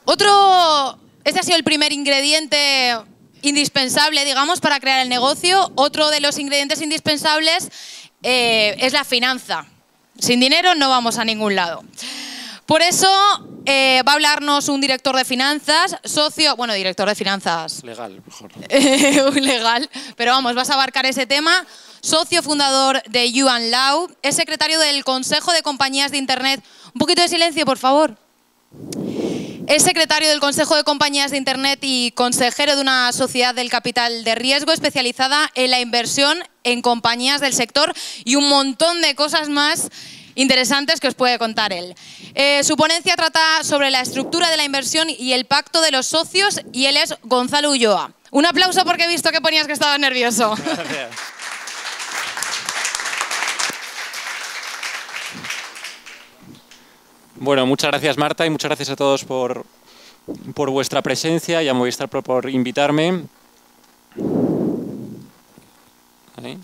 Este ha sido el primer ingrediente indispensable, digamos, para crear el negocio. Otro de los ingredientes indispensables es la finanza. Sin dinero no vamos a ningún lado. Por eso va a hablarnos un director de finanzas, director de finanzas. Legal, mejor. Legal, pero vamos, vas a abarcar ese tema. Socio fundador de Yuan Lau, es secretario del Consejo de Compañías de Internet. Un poquito de silencio, por favor. Es secretario del Consejo de Compañías de Internet y consejero de una sociedad del capital de riesgo especializada en la inversión en compañías del sector y un montón de cosas más interesantes que os puede contar él. Su ponencia trata sobre la estructura de la inversión y el pacto de los socios y él es Gonzalo Ulloa. Un aplauso porque he visto que ponías que estabas nervioso. Gracias. Bueno, muchas gracias Marta y muchas gracias a todos por vuestra presencia y a Movistar por invitarme. ¿Ahí?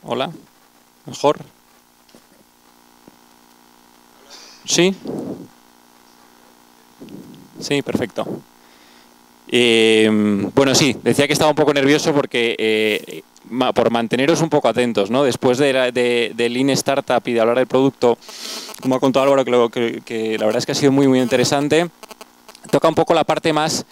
Hola, mejor. ¿Sí? Sí, perfecto. Bueno, sí, decía que estaba un poco nervioso porque por manteneros un poco atentos, ¿no? Después de Lean Startup y de hablar del producto, como ha contado Álvaro, que la verdad es que ha sido muy, muy interesante, toca un poco la parte más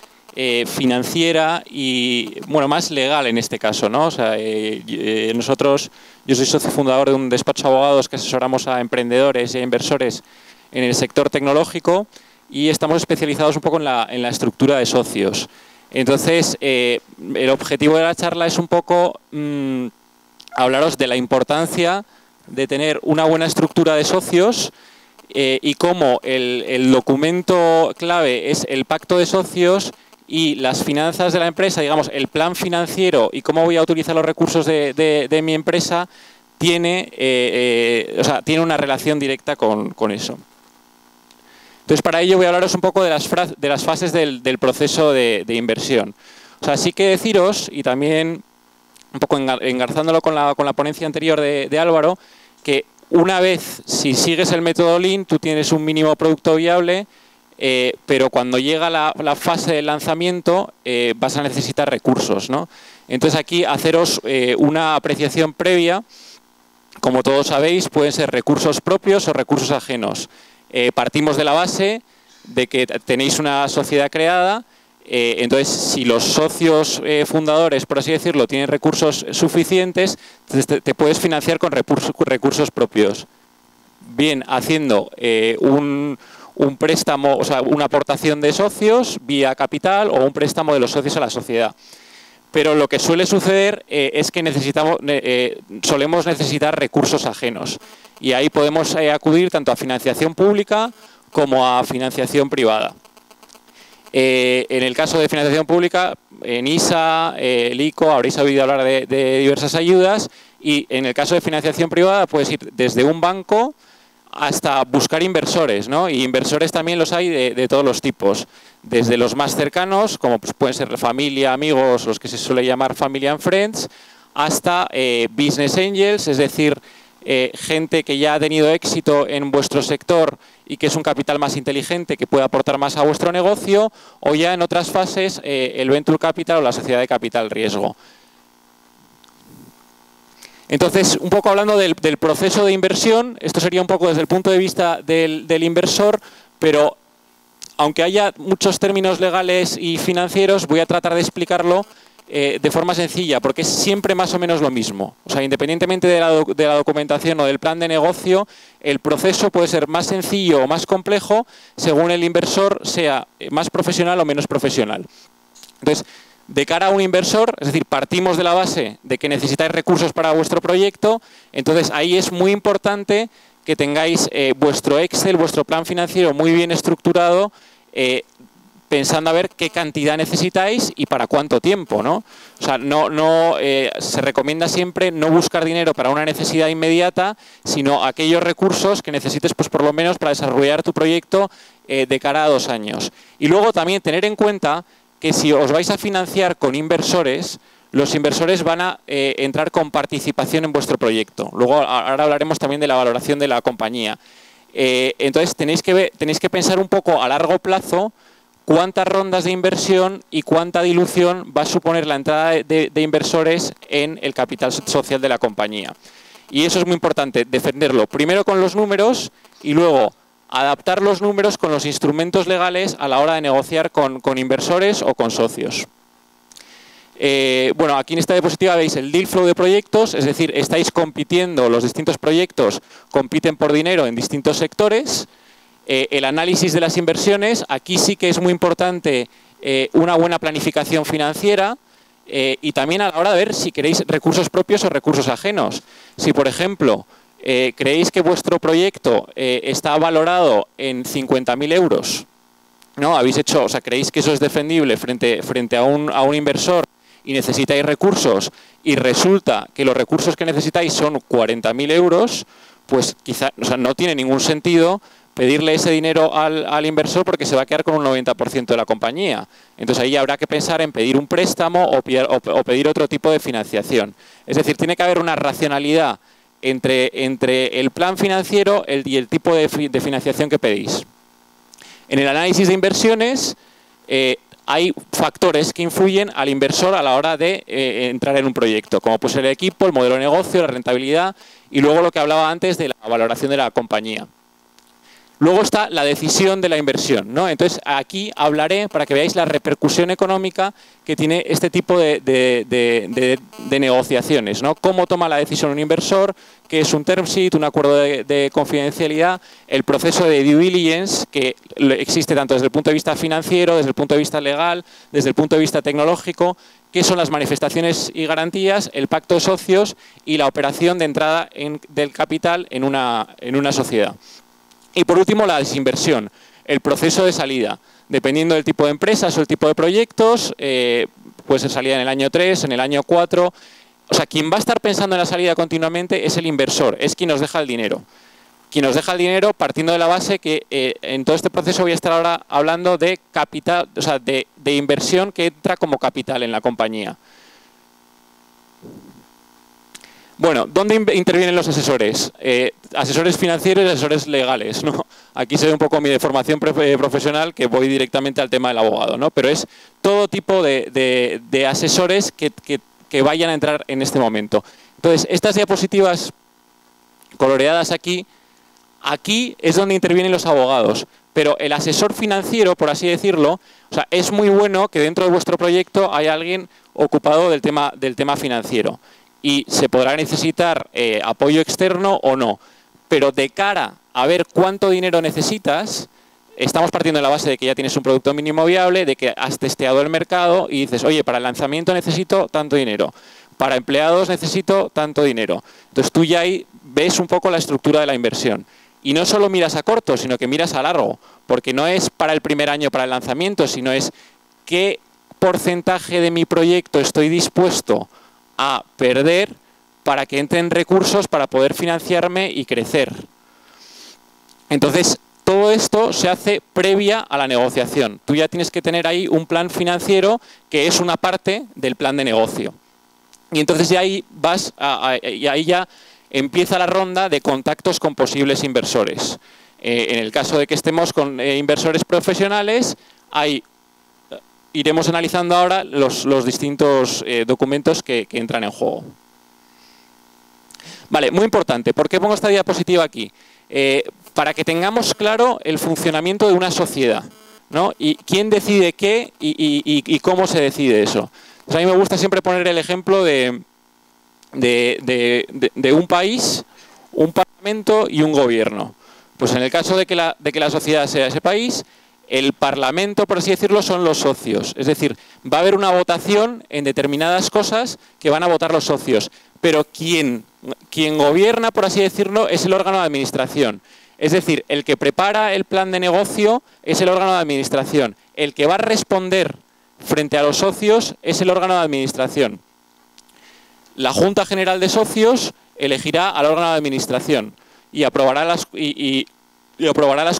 financiera y, bueno, más legal en este caso, ¿no? O sea, yo soy socio fundador de un despacho de abogados que asesoramos a emprendedores y a inversores en el sector tecnológico y estamos especializados un poco en la estructura de socios. Entonces, el objetivo de la charla es un poco hablaros de la importancia de tener una buena estructura de socios y cómo el documento clave es el pacto de socios y las finanzas de la empresa, digamos, el plan financiero y cómo voy a utilizar los recursos de mi empresa tiene una relación directa con eso. Entonces, para ello voy a hablaros un poco de las fases del proceso de inversión. O sea, sí que deciros, y también un poco engarzándolo con la ponencia anterior de Álvaro, que una vez, si sigues el método Lean, tú tienes un mínimo producto viable, pero cuando llega la fase del lanzamiento vas a necesitar recursos, ¿no? Entonces, aquí haceros una apreciación previa. Como todos sabéis, pueden ser recursos propios o recursos ajenos. Partimos de la base de que tenéis una sociedad creada, entonces si los socios fundadores, por así decirlo, tienen recursos suficientes, te puedes financiar con recursos propios. Bien haciendo un préstamo, o sea, una aportación de socios vía capital o un préstamo de los socios a la sociedad. Pero lo que suele suceder es que solemos necesitar recursos ajenos. Y ahí podemos acudir tanto a financiación pública como a financiación privada. En el caso de financiación pública, en ISA, el ICO, habréis oído hablar de diversas ayudas. Y en el caso de financiación privada, puedes ir desde un banco hasta buscar inversores, ¿no? Y inversores también los hay de todos los tipos. Desde los más cercanos, como pues pueden ser familia, amigos, los que se suele llamar family and friends, hasta business angels, es decir, gente que ya ha tenido éxito en vuestro sector y que es un capital más inteligente, que puede aportar más a vuestro negocio, o ya en otras fases el venture capital o la sociedad de capital riesgo. Entonces, un poco hablando del proceso de inversión, esto sería un poco desde el punto de vista del inversor, pero aunque haya muchos términos legales y financieros, voy a tratar de explicarlo de forma sencilla, porque es siempre más o menos lo mismo. O sea, independientemente de la documentación o del plan de negocio, el proceso puede ser más sencillo o más complejo según el inversor sea más profesional o menos profesional. Entonces, de cara a un inversor, es decir, partimos de la base de que necesitáis recursos para vuestro proyecto, entonces ahí es muy importante que tengáis vuestro Excel, vuestro plan financiero muy bien estructurado, pensando a ver qué cantidad necesitáis y para cuánto tiempo, ¿no? O sea, se recomienda siempre no buscar dinero para una necesidad inmediata, sino aquellos recursos que necesites, pues por lo menos para desarrollar tu proyecto de cara a 2 años. Y luego también tener en cuenta que si os vais a financiar con inversores, los inversores van a entrar con participación en vuestro proyecto. Luego, ahora hablaremos también de la valoración de la compañía. Entonces tenéis que pensar un poco a largo plazo cuántas rondas de inversión y cuánta dilución va a suponer la entrada de inversores en el capital social de la compañía. Y eso es muy importante, defenderlo primero con los números y luego adaptar los números con los instrumentos legales a la hora de negociar con inversores o con socios. Bueno, aquí en esta diapositiva veis el deal flow de proyectos, es decir, estáis compitiendo, los distintos proyectos compiten por dinero en distintos sectores. El análisis de las inversiones, aquí sí que es muy importante una buena planificación financiera y también a la hora de ver si queréis recursos propios o recursos ajenos. Si, por ejemplo, creéis que vuestro proyecto está valorado en 50.000 euros, ¿no? O sea, creéis que eso es defendible frente a un inversor y necesitáis recursos y resulta que los recursos que necesitáis son 40.000 euros, pues quizá, o sea, no tiene ningún sentido pedirle ese dinero al inversor porque se va a quedar con un 90% de la compañía. Entonces ahí habrá que pensar en pedir un préstamo o pedir otro tipo de financiación. Es decir, tiene que haber una racionalidad entre el plan financiero y el tipo de financiación que pedís. En el análisis de inversiones hay factores que influyen al inversor a la hora de entrar en un proyecto, como puede ser el equipo, el modelo de negocio, la rentabilidad y luego lo que hablaba antes de la valoración de la compañía. Luego está la decisión de la inversión, ¿no? Entonces aquí hablaré para que veáis la repercusión económica que tiene este tipo de negociaciones, ¿no? Cómo toma la decisión un inversor, qué es un term sheet, un acuerdo de confidencialidad, el proceso de due diligence que existe tanto desde el punto de vista financiero, desde el punto de vista legal, desde el punto de vista tecnológico, qué son las manifestaciones y garantías, el pacto de socios y la operación de entrada del capital en una sociedad. Y por último, la desinversión, el proceso de salida. Dependiendo del tipo de empresas o el tipo de proyectos, puede ser salida en el año 3, en el año 4. O sea, quien va a estar pensando en la salida continuamente es el inversor, es quien nos deja el dinero. Quien nos deja el dinero partiendo de la base que en todo este proceso voy a estar ahora hablando de capital, o sea, de inversión que entra como capital en la compañía. Bueno, ¿dónde intervienen los asesores? Asesores financieros y asesores legales, ¿no? Aquí se ve un poco mi deformación profesional, que voy directamente al tema del abogado, ¿no? Pero es todo tipo de asesores que vayan a entrar en este momento. Entonces, estas diapositivas coloreadas aquí es donde intervienen los abogados. Pero el asesor financiero, por así decirlo, o sea, es muy bueno que dentro de vuestro proyecto haya alguien ocupado del tema financiero. Y se podrá necesitar apoyo externo o no. Pero de cara a ver cuánto dinero necesitas, estamos partiendo de la base de que ya tienes un producto mínimo viable, de que has testeado el mercado y dices, oye, para el lanzamiento necesito tanto dinero, para empleados necesito tanto dinero. Entonces tú ya ahí ves un poco la estructura de la inversión. Y no solo miras a corto, sino que miras a largo, porque no es para el primer año, para el lanzamiento, sino es qué porcentaje de mi proyecto estoy dispuesto a perder para que entren recursos para poder financiarme y crecer. Entonces, todo esto se hace previa a la negociación. Tú ya tienes que tener ahí un plan financiero que es una parte del plan de negocio. Y entonces ya ahí ahí ya empieza la ronda de contactos con posibles inversores. En el caso de que estemos con inversores profesionales, iremos analizando ahora los distintos documentos que entran en juego. Vale, muy importante. ¿Por qué pongo esta diapositiva aquí? Para que tengamos claro el funcionamiento de una sociedad, ¿no? Y quién decide qué y cómo se decide eso. Pues a mí me gusta siempre poner el ejemplo de un país, un parlamento y un gobierno. Pues en el caso de que la sociedad sea ese país, el parlamento, por así decirlo, son los socios. Es decir, va a haber una votación en determinadas cosas que van a votar los socios. Pero quien gobierna, por así decirlo, es el órgano de administración. Es decir, el que prepara el plan de negocio es el órgano de administración. El que va a responder frente a los socios es el órgano de administración. La Junta General de Socios elegirá al órgano de administración y aprobará las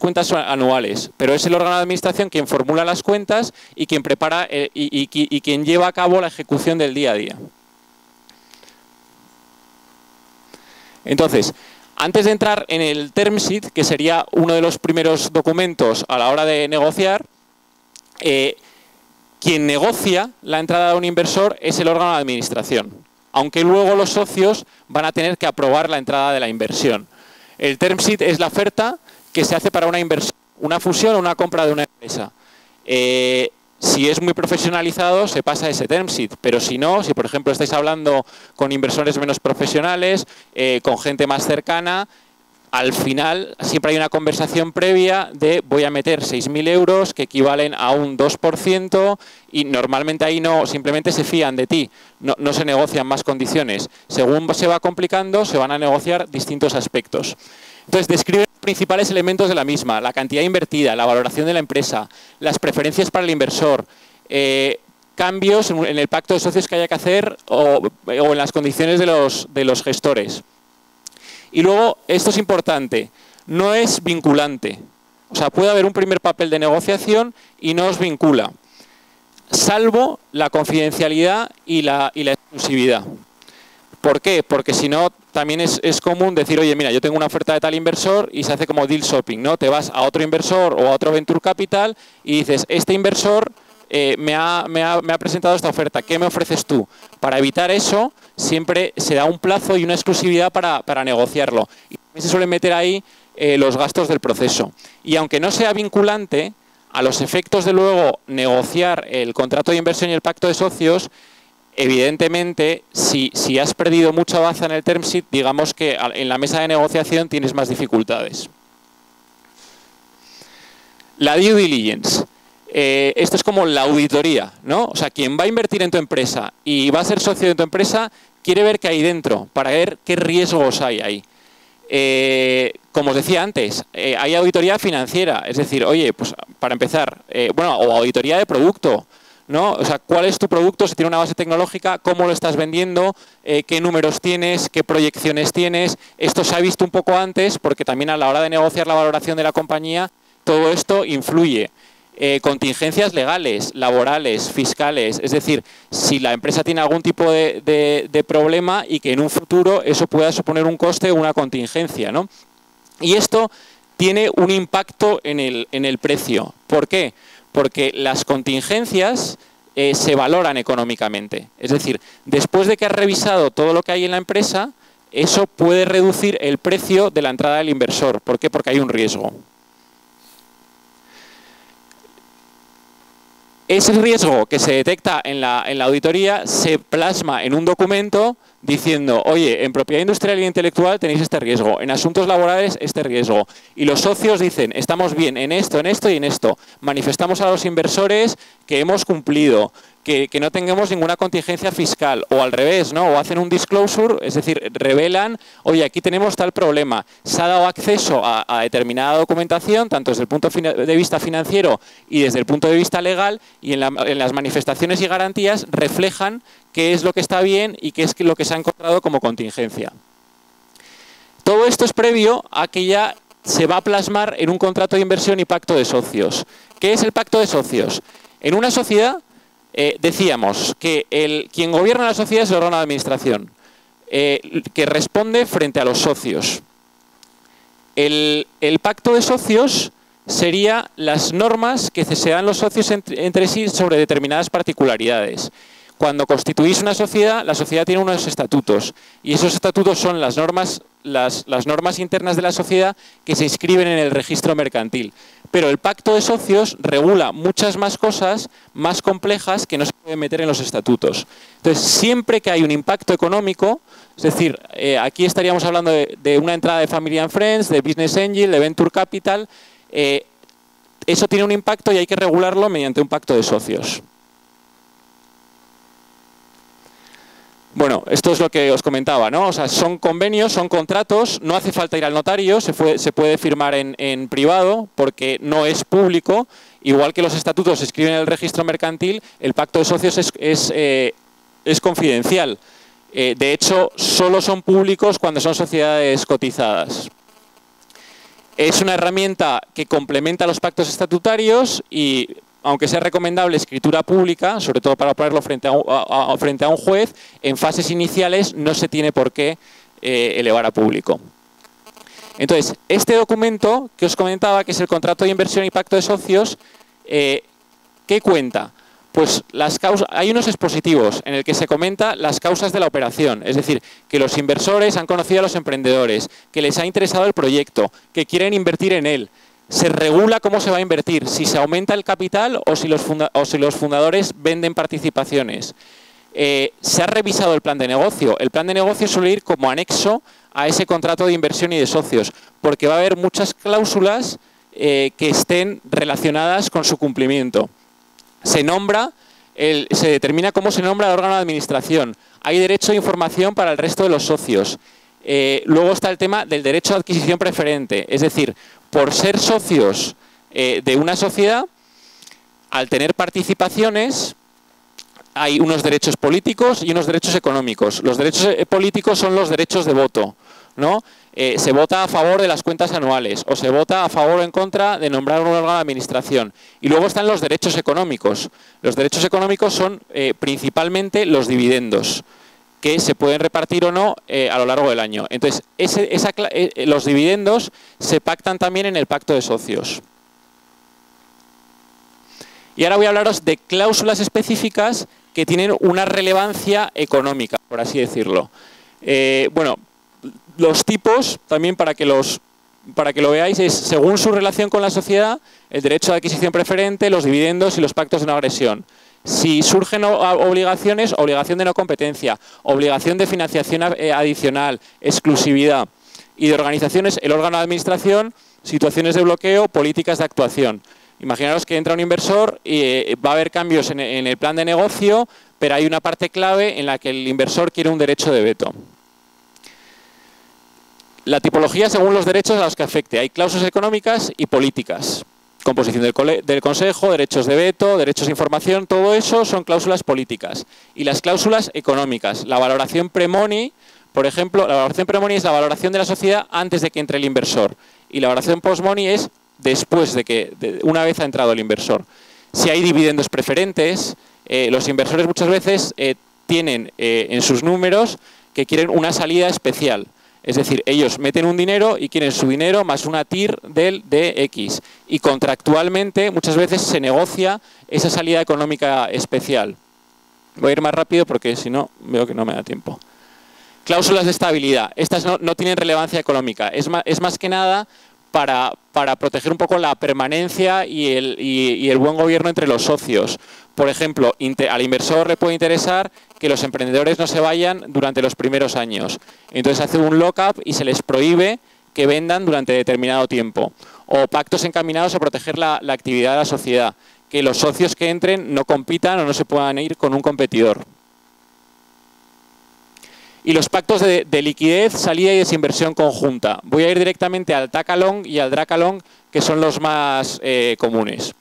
cuentas anuales, pero es el órgano de administración quien formula las cuentas y quien prepara y quien lleva a cabo la ejecución del día a día. Entonces, Antes de entrar en el term sheet, que sería uno de los primeros documentos a la hora de negociar, quien negocia la entrada de un inversor es el órgano de administración, aunque luego los socios van a tener que aprobar la entrada de la inversión. El term sheet es la oferta que se hace para una inversión, una fusión o una compra de una empresa. Si es muy profesionalizado, se pasa ese term sheet, pero si no, si por ejemplo estáis hablando con inversores menos profesionales, con gente más cercana, al final siempre hay una conversación previa de voy a meter 6.000 euros que equivalen a un 2% y normalmente ahí no, simplemente se fían de ti, no se negocian más condiciones. Según se va complicando, se van a negociar distintos aspectos. Entonces, describe los principales elementos de la misma, la cantidad invertida, la valoración de la empresa, las preferencias para el inversor, cambios en el pacto de socios que haya que hacer o en las condiciones de los gestores. Y luego, esto es importante, no es vinculante. O sea, puede haber un primer papel de negociación y no os vincula, salvo la confidencialidad y la exclusividad. ¿Por qué? Porque si no, también es común decir, oye, mira, yo tengo una oferta de tal inversor y se hace como deal shopping, ¿no? Te vas a otro inversor o a otro venture capital y dices, este inversor me ha presentado esta oferta, ¿qué me ofreces tú? Para evitar eso, siempre se da un plazo y una exclusividad para negociarlo. Y también se suelen meter ahí los gastos del proceso. Y aunque no sea vinculante, a los efectos de luego negociar el contrato de inversión y el pacto de socios, evidentemente, si has perdido mucha baza en el term sheet, digamos que en la mesa de negociación tienes más dificultades. La due diligence. Esto es como la auditoría, ¿no? O sea, quien va a invertir en tu empresa y va a ser socio de tu empresa, quiere ver qué hay dentro, para ver qué riesgos hay ahí. Como os decía antes, hay auditoría financiera, es decir, oye, pues para empezar, bueno, o auditoría de producto, ¿no? O sea, ¿cuál es tu producto? Si tiene una base tecnológica, ¿cómo lo estás vendiendo? ¿Qué números tienes? ¿Qué proyecciones tienes? Esto se ha visto un poco antes porque también a la hora de negociar la valoración de la compañía, todo esto influye. Contingencias legales, laborales, fiscales, es decir, si la empresa tiene algún tipo de problema y que en un futuro eso pueda suponer un coste o una contingencia, ¿no? Y esto tiene un impacto en el precio. ¿Por qué? Porque las contingencias se valoran económicamente. Es decir, después de que has revisado todo lo que hay en la empresa, eso puede reducir el precio de la entrada del inversor. ¿Por qué? Porque hay un riesgo. Ese riesgo que se detecta en la auditoría se plasma en un documento diciendo, oye, en propiedad industrial e intelectual tenéis este riesgo, en asuntos laborales este riesgo. Y los socios dicen, estamos bien en esto y en esto. Manifestamos a los inversores que hemos cumplido, que no tengamos ninguna contingencia fiscal, o al revés, ¿no? O hacen un disclosure, es decir, revelan, oye, aquí tenemos tal problema. Se ha dado acceso a determinada documentación, tanto desde el punto de vista financiero y desde el punto de vista legal, y en las manifestaciones y garantías reflejan qué es lo que está bien y qué es lo que se ha encontrado como contingencia. Todo esto es previo a que ya se va a plasmar en un contrato de inversión y pacto de socios. ¿Qué es el pacto de socios? En una sociedad, decíamos que quien gobierna la sociedad es el órgano de administración, que responde frente a los socios. El pacto de socios sería las normas que se dan los socios entre sí sobre determinadas particularidades. Cuando constituís una sociedad, la sociedad tiene unos estatutos y esos estatutos son las normas internas de la sociedad que se inscriben en el registro mercantil. Pero el pacto de socios regula muchas más cosas más complejas que no se pueden meter en los estatutos. Entonces, siempre que hay un impacto económico, es decir, aquí estaríamos hablando de una entrada de Family and Friends, de Business Angel, de Venture Capital, eso tiene un impacto y hay que regularlo mediante un pacto de socios. Bueno, esto es lo que os comentaba, ¿no? O sea, son convenios, son contratos, no hace falta ir al notario, se puede firmar en privado porque no es público. Igual que los estatutos se escriben en el registro mercantil, el pacto de socios es confidencial. De hecho, solo son públicos cuando son sociedades cotizadas. Es una herramienta que complementa los pactos estatutarios y, aunque sea recomendable escritura pública, sobre todo para ponerlo frente a un juez, en fases iniciales no se tiene por qué elevar a público. Entonces, este documento que os comentaba, que es el contrato de inversión y pacto de socios, ¿qué cuenta? Pues hay unos expositivos en el que se comenta las causas de la operación, es decir, que los inversores han conocido a los emprendedores, que les ha interesado el proyecto, que quieren invertir en él. Se regula cómo se va a invertir, si se aumenta el capital o si los fundadores venden participaciones. Se ha revisado el plan de negocio. El plan de negocio suele ir como anexo a ese contrato de inversión y de socios, porque va a haber muchas cláusulas que estén relacionadas con su cumplimiento. Se determina cómo se nombra el órgano de administración. Hay derecho de información para el resto de los socios. Luego está el tema del derecho de adquisición preferente, es decir, por ser socios de una sociedad, al tener participaciones, hay unos derechos políticos y unos derechos económicos. Los derechos políticos son los derechos de voto, ¿no? Se vota a favor de las cuentas anuales o se vota a favor o en contra de nombrar un órgano de administración. Y luego están los derechos económicos. Los derechos económicos son principalmente los dividendos, que se pueden repartir o no a lo largo del año. Entonces, los dividendos se pactan también en el pacto de socios. Y ahora voy a hablaros de cláusulas específicas que tienen una relevancia económica, por así decirlo. Bueno, los tipos, también para que lo veáis, es según su relación con la sociedad, el derecho de adquisición preferente, los dividendos y los pactos de no agresión. Si surgen obligaciones, obligación de no competencia, obligación de financiación adicional, exclusividad. Y de organizaciones, el órgano de administración, situaciones de bloqueo, políticas de actuación. Imaginaros que entra un inversor y va a haber cambios en el plan de negocio, pero hay una parte clave en la que el inversor quiere un derecho de veto. La tipología según los derechos a los que afecte. Hay cláusulas económicas y políticas. Composición del consejo, derechos de veto, derechos de información, todo eso son cláusulas políticas. Y las cláusulas económicas. La valoración pre-money, por ejemplo, la valoración pre-money es la valoración de la sociedad antes de que entre el inversor. Y la valoración post-money es después una vez ha entrado el inversor. Si hay dividendos preferentes, los inversores muchas veces tienen en sus números que quieren una salida especial. Es decir, ellos meten un dinero y quieren su dinero más una TIR de X. Y contractualmente muchas veces se negocia esa salida económica especial. Voy a ir más rápido porque si no veo que no me da tiempo. Cláusulas de estabilidad. Estas no tienen relevancia económica. Es más que nada para proteger un poco la permanencia y el buen gobierno entre los socios. Por ejemplo, al inversor le puede interesar que los emprendedores no se vayan durante los primeros años. Entonces hace un lock-up y se les prohíbe que vendan durante determinado tiempo. O pactos encaminados a proteger la actividad de la sociedad. Que los socios que entren no compitan o no se puedan ir con un competidor. Y los pactos de liquidez, salida y desinversión conjunta. Voy a ir directamente al tag-along y al drag-along, que son los más comunes.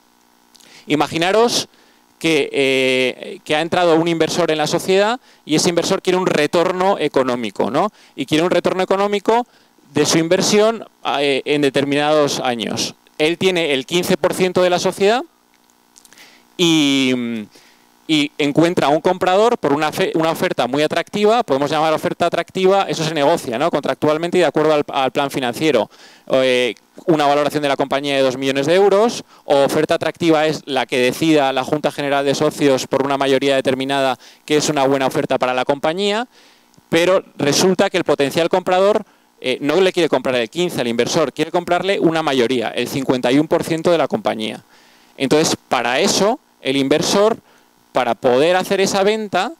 Imaginaros que ha entrado un inversor en la sociedad y ese inversor quiere un retorno económico, ¿no? Y quiere un retorno económico de su inversión en determinados años. Él tiene el 15% de la sociedad y encuentra un comprador por una oferta muy atractiva, podemos llamar oferta atractiva, eso se negocia, ¿no? Contractualmente y de acuerdo al plan financiero. Una valoración de la compañía de 2 millones de euros, o oferta atractiva es la que decida la Junta General de Socios por una mayoría determinada que es una buena oferta para la compañía, pero resulta que el potencial comprador no le quiere comprar el 15 al inversor, quiere comprarle una mayoría, el 51% de la compañía. Entonces, para eso, el inversor, para poder hacer esa venta,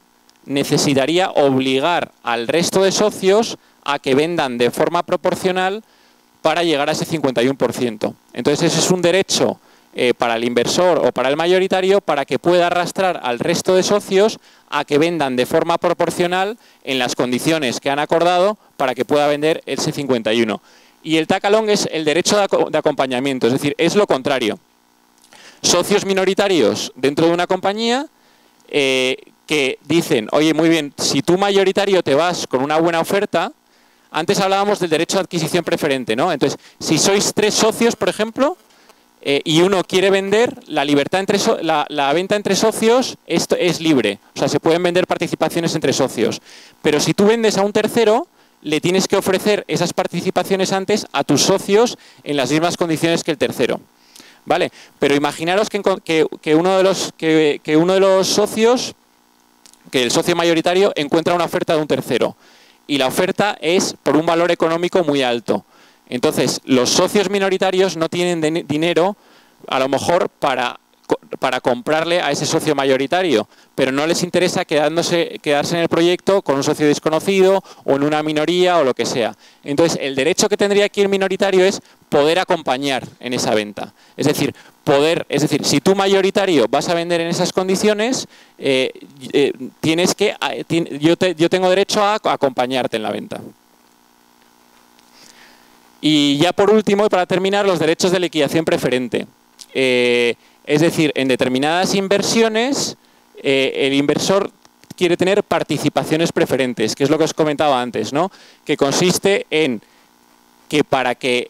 necesitaría obligar al resto de socios a que vendan de forma proporcional para llegar a ese 51%. Entonces, ese es un derecho para el inversor o para el mayoritario para que pueda arrastrar al resto de socios a que vendan de forma proporcional en las condiciones que han acordado para que pueda vender ese 51%. Y el tag-along es el derecho de acompañamiento, es decir, es lo contrario. Socios minoritarios dentro de una compañía que dicen, oye, muy bien, si tú mayoritario te vas con una buena oferta, antes hablábamos del derecho de adquisición preferente, ¿no? Entonces, si sois 3 socios, por ejemplo, y uno quiere vender, la venta entre socios es libre, o sea, se pueden vender participaciones entre socios. Pero si tú vendes a un tercero, le tienes que ofrecer esas participaciones antes a tus socios en las mismas condiciones que el tercero. ¿Vale? Pero imaginaros que uno de los socios, que el socio mayoritario, encuentra una oferta de un tercero. Y la oferta es por un valor económico muy alto. Entonces, los socios minoritarios no tienen dinero, a lo mejor, para comprarle a ese socio mayoritario, pero no les interesa quedarse en el proyecto con un socio desconocido o en una minoría o lo que sea. Entonces, el derecho que tendría aquí el minoritario es poder acompañar en esa venta. Es decir, si tú mayoritario vas a vender en esas condiciones, yo tengo derecho a acompañarte en la venta. Y ya por último, y para terminar, los derechos de liquidación preferente. Es decir, en determinadas inversiones, el inversor quiere tener participaciones preferentes, que es lo que os comentaba antes, ¿no? Que consiste en que para que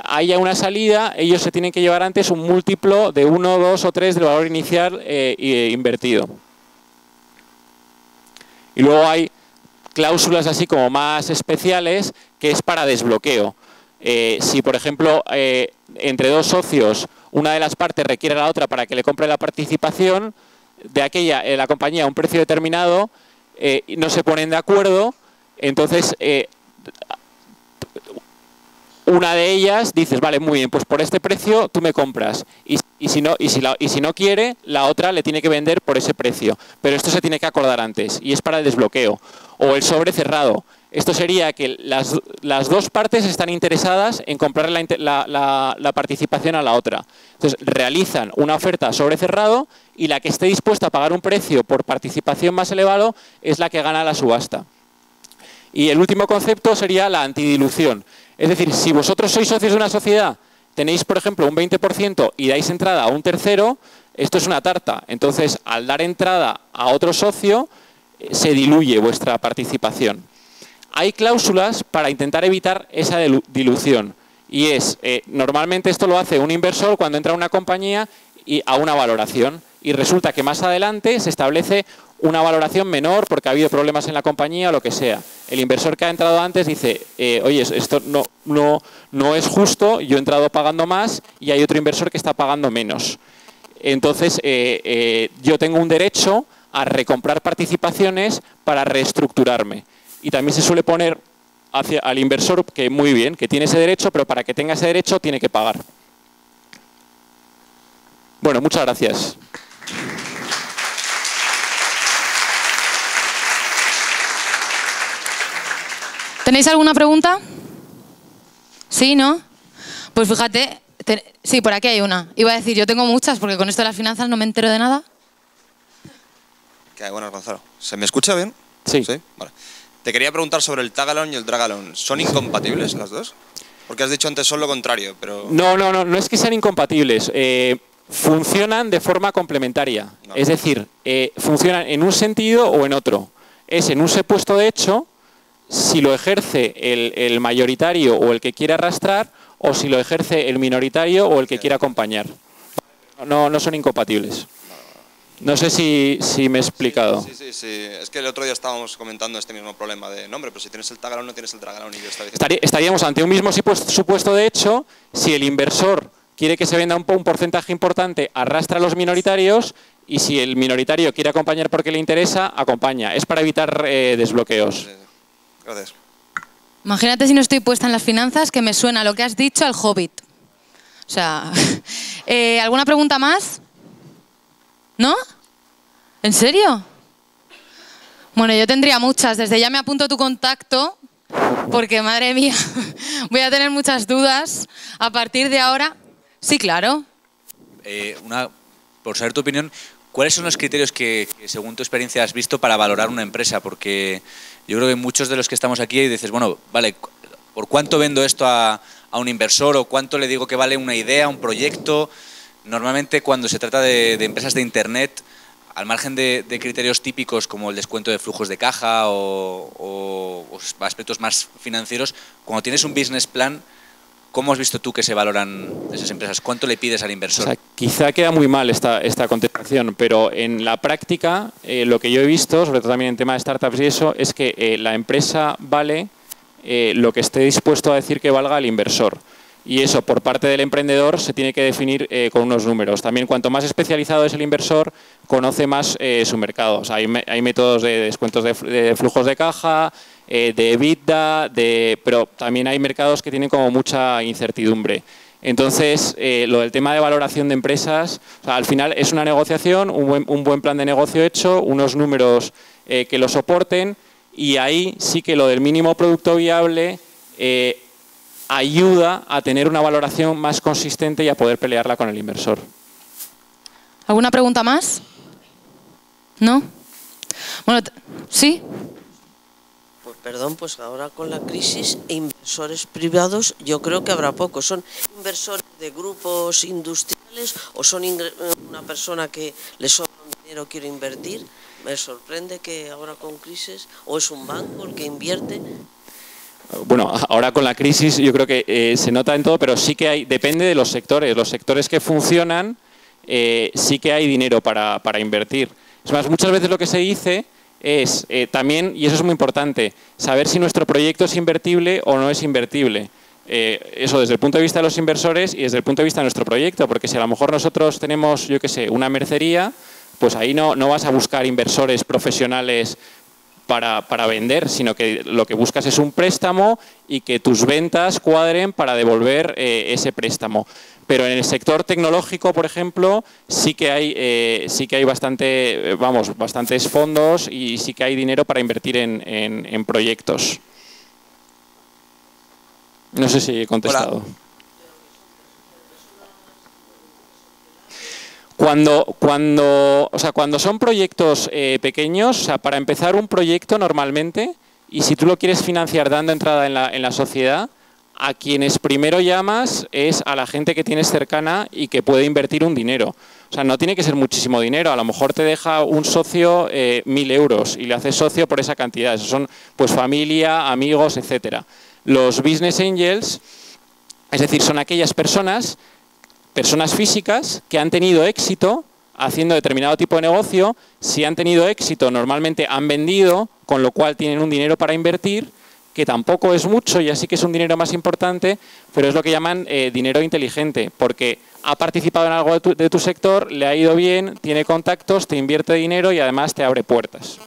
haya una salida, ellos se tienen que llevar antes un múltiplo de 1, 2 o 3 del valor inicial invertido. Y luego hay cláusulas así como más especiales, que es para desbloqueo. Si, por ejemplo, entre dos socios, una de las partes requiere a la otra para que le compre la participación de la compañía a un precio determinado, no se ponen de acuerdo, entonces una de ellas dices, vale, muy bien, pues por este precio tú me compras, y si no quiere, la otra le tiene que vender por ese precio, pero esto se tiene que acordar antes, y es para el desbloqueo. O el sobre cerrado. Esto sería que las dos partes están interesadas en comprar la participación a la otra. Entonces, realizan una oferta sobre cerrado y la que esté dispuesta a pagar un precio por participación más elevado es la que gana la subasta. Y el último concepto sería la antidilución. Es decir, si vosotros sois socios de una sociedad, tenéis, por ejemplo, un 20% y dais entrada a un tercero, esto es una tarta. Entonces, al dar entrada a otro socio, se diluye vuestra participación. Hay cláusulas para intentar evitar esa dilución y normalmente esto lo hace un inversor cuando entra a una compañía y a una valoración y resulta que más adelante se establece una valoración menor porque ha habido problemas en la compañía o lo que sea. El inversor que ha entrado antes dice, oye, esto no es justo, yo he entrado pagando más y hay otro inversor que está pagando menos. Entonces, yo tengo un derecho a recomprar participaciones para reestructurarme. Y también se suele poner al inversor que muy bien, que tiene ese derecho, pero para que tenga ese derecho tiene que pagar. Bueno, muchas gracias. ¿Tenéis alguna pregunta? ¿Sí, no? Pues fíjate, sí, por aquí hay una. Iba a decir, yo tengo muchas porque con esto de las finanzas no me entero de nada. ¿Qué hay? Buenas, Gonzalo. ¿Se me escucha bien? Sí. ¿Sí? Vale. Te quería preguntar sobre el tag-along y el drag-along. ¿Son incompatibles las dos? Porque has dicho antes son lo contrario, pero... No es que sean incompatibles. Funcionan de forma complementaria. No. Es decir, funcionan en un sentido o en otro. Es en un supuesto de hecho, si lo ejerce el mayoritario o el que quiere arrastrar, o si lo ejerce el minoritario o el que quiere acompañar. No son incompatibles. No sé si me he explicado. Sí. Es que el otro día estábamos comentando este mismo problema de, no, hombre, pero si tienes el tag-along no tienes el drag-along. Y yo estaba diciendo... Estaríamos ante un mismo supuesto de hecho si el inversor quiere que se venda un porcentaje importante, arrastra a los minoritarios, y si el minoritario quiere acompañar porque le interesa, acompaña. Es para evitar desbloqueos. Sí. Gracias. Imagínate si no estoy puesta en las finanzas, que me suena lo que has dicho al Hobbit. O sea, ¿alguna pregunta más? ¿No? ¿En serio? Bueno, yo tendría muchas. Desde ya me apunto tu contacto, porque, madre mía, voy a tener muchas dudas a partir de ahora. Sí, claro. Por saber tu opinión, ¿cuáles son los criterios que, según tu experiencia, has visto para valorar una empresa? Porque yo creo que muchos de los que estamos aquí dices, bueno, vale, ¿por cuánto vendo esto a un inversor? ¿O cuánto le digo que vale una idea, un proyecto? Normalmente cuando se trata de empresas de Internet, al margen de criterios típicos como el descuento de flujos de caja o aspectos más financieros, cuando tienes un business plan, ¿cómo has visto tú que se valoran esas empresas? ¿Cuánto le pides al inversor? O sea, quizá queda muy mal esta contestación, pero en la práctica lo que yo he visto, sobre todo también en tema de startups y eso, es que la empresa vale lo que esté dispuesto a decir que valga el inversor. Y eso, por parte del emprendedor, se tiene que definir con unos números. También, cuanto más especializado es el inversor, conoce más su mercado. O sea, hay métodos de descuentos de flujos de caja, de EBITDA, pero también hay mercados que tienen como mucha incertidumbre. Entonces, lo del tema de valoración de empresas, o sea, al final es una negociación, un buen plan de negocio hecho, unos números que lo soporten, y ahí sí que lo del mínimo producto viable ayuda a tener una valoración más consistente y a poder pelearla con el inversor. ¿Alguna pregunta más? ¿No? Bueno, ¿sí? Pues perdón, pues ahora con la crisis, inversores privados yo creo que habrá pocos. ¿Son inversores de grupos industriales o son una persona que le sobra un dinero, quiere invertir? Me sorprende que ahora con crisis, o es un banco el que invierte. Bueno, ahora con la crisis yo creo que se nota en todo, pero sí que hay, depende de los sectores. Los sectores que funcionan, sí que hay dinero para invertir. Es más, muchas veces lo que se dice es también, y eso es muy importante, saber si nuestro proyecto es invertible o no es invertible. Eso desde el punto de vista de los inversores y desde el punto de vista de nuestro proyecto, porque si a lo mejor nosotros tenemos, yo qué sé, una mercería, pues ahí no vas a buscar inversores profesionales para vender, sino que lo que buscas es un préstamo y que tus ventas cuadren para devolver ese préstamo. Pero en el sector tecnológico, por ejemplo, sí que hay bastantes fondos y sí que hay dinero para invertir en proyectos. No sé si he contestado. Hola. Cuando son proyectos pequeños, o sea, para empezar un proyecto normalmente, y si tú lo quieres financiar dando entrada en la sociedad, a quienes primero llamas es a la gente que tienes cercana y que puede invertir un dinero. O sea, no tiene que ser muchísimo dinero, a lo mejor te deja un socio 1.000 euros y le haces socio por esa cantidad. Esos son pues familia, amigos, etcétera. Los business angels, es decir, son aquellas personas físicas que han tenido éxito haciendo determinado tipo de negocio. Si han tenido éxito, normalmente han vendido, con lo cual tienen un dinero para invertir, que tampoco es mucho y así que es un dinero más importante, pero es lo que llaman dinero inteligente, porque ha participado en algo de tu sector, le ha ido bien, tiene contactos, te invierte dinero y además te abre puertas.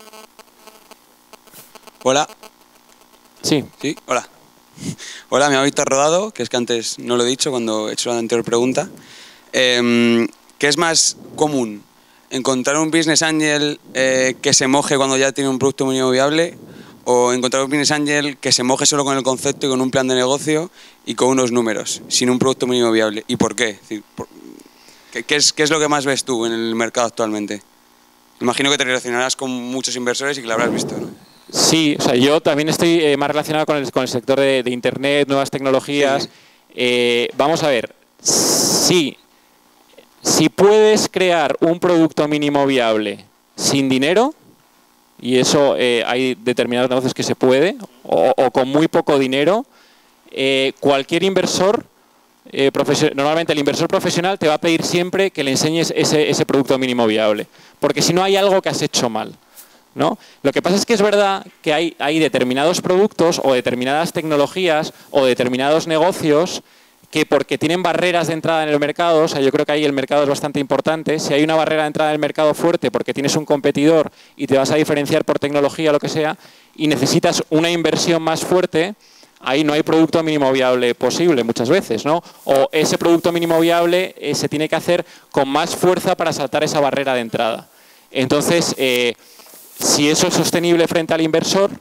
Hola. Sí. Sí, hola. Hola, me llamo Víctor Rodado, que es que antes no lo he dicho cuando he hecho la anterior pregunta. ¿Qué es más común? ¿Encontrar un business angel que se moje cuando ya tiene un producto mínimo viable? ¿O encontrar un business angel que se moje solo con el concepto y con un plan de negocio y con unos números, sin un producto mínimo viable? ¿Y por qué? Es decir, ¿qué es lo que más ves tú en el mercado actualmente? Imagino que te relacionarás con muchos inversores y que lo habrás visto, ¿no? Sí, o sea, yo también estoy más relacionado con el sector de Internet, nuevas tecnologías. Sí. Vamos a ver, si puedes crear un producto mínimo viable sin dinero, y eso hay determinados negocios que se puede, o con muy poco dinero, cualquier inversor, normalmente el inversor profesional te va a pedir siempre que le enseñes ese producto mínimo viable, porque si no hay algo que has hecho mal, ¿no? Lo que pasa es que es verdad que hay determinados productos o determinadas tecnologías o determinados negocios que porque tienen barreras de entrada en el mercado, o sea, yo creo que ahí el mercado es bastante importante. Si hay una barrera de entrada en el mercado fuerte porque tienes un competidor y te vas a diferenciar por tecnología o lo que sea, y necesitas una inversión más fuerte, ahí no hay producto mínimo viable posible muchas veces, ¿no? O ese producto mínimo viable se tiene que hacer con más fuerza para saltar esa barrera de entrada. Entonces, si eso es sostenible frente al inversor,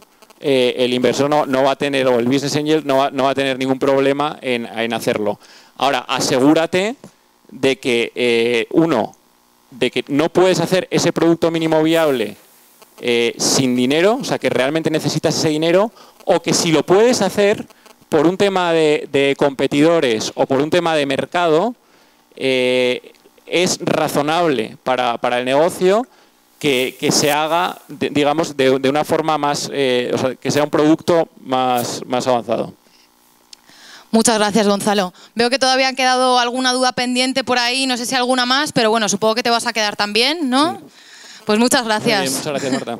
el inversor no va a tener, o el business angel no va a tener ningún problema en hacerlo. Ahora, asegúrate de que, de que no puedes hacer ese producto mínimo viable sin dinero, o sea, que realmente necesitas ese dinero, o que si lo puedes hacer por un tema de competidores o por un tema de mercado, es razonable para el negocio que se haga, digamos, de una forma más, o sea, que sea un producto más avanzado. Muchas gracias, Gonzalo. Veo que todavía ha quedado alguna duda pendiente por ahí, no sé si alguna más, pero bueno, supongo que te vas a quedar también, ¿no? Sí. Pues muchas gracias. Muy bien, muchas gracias, Marta.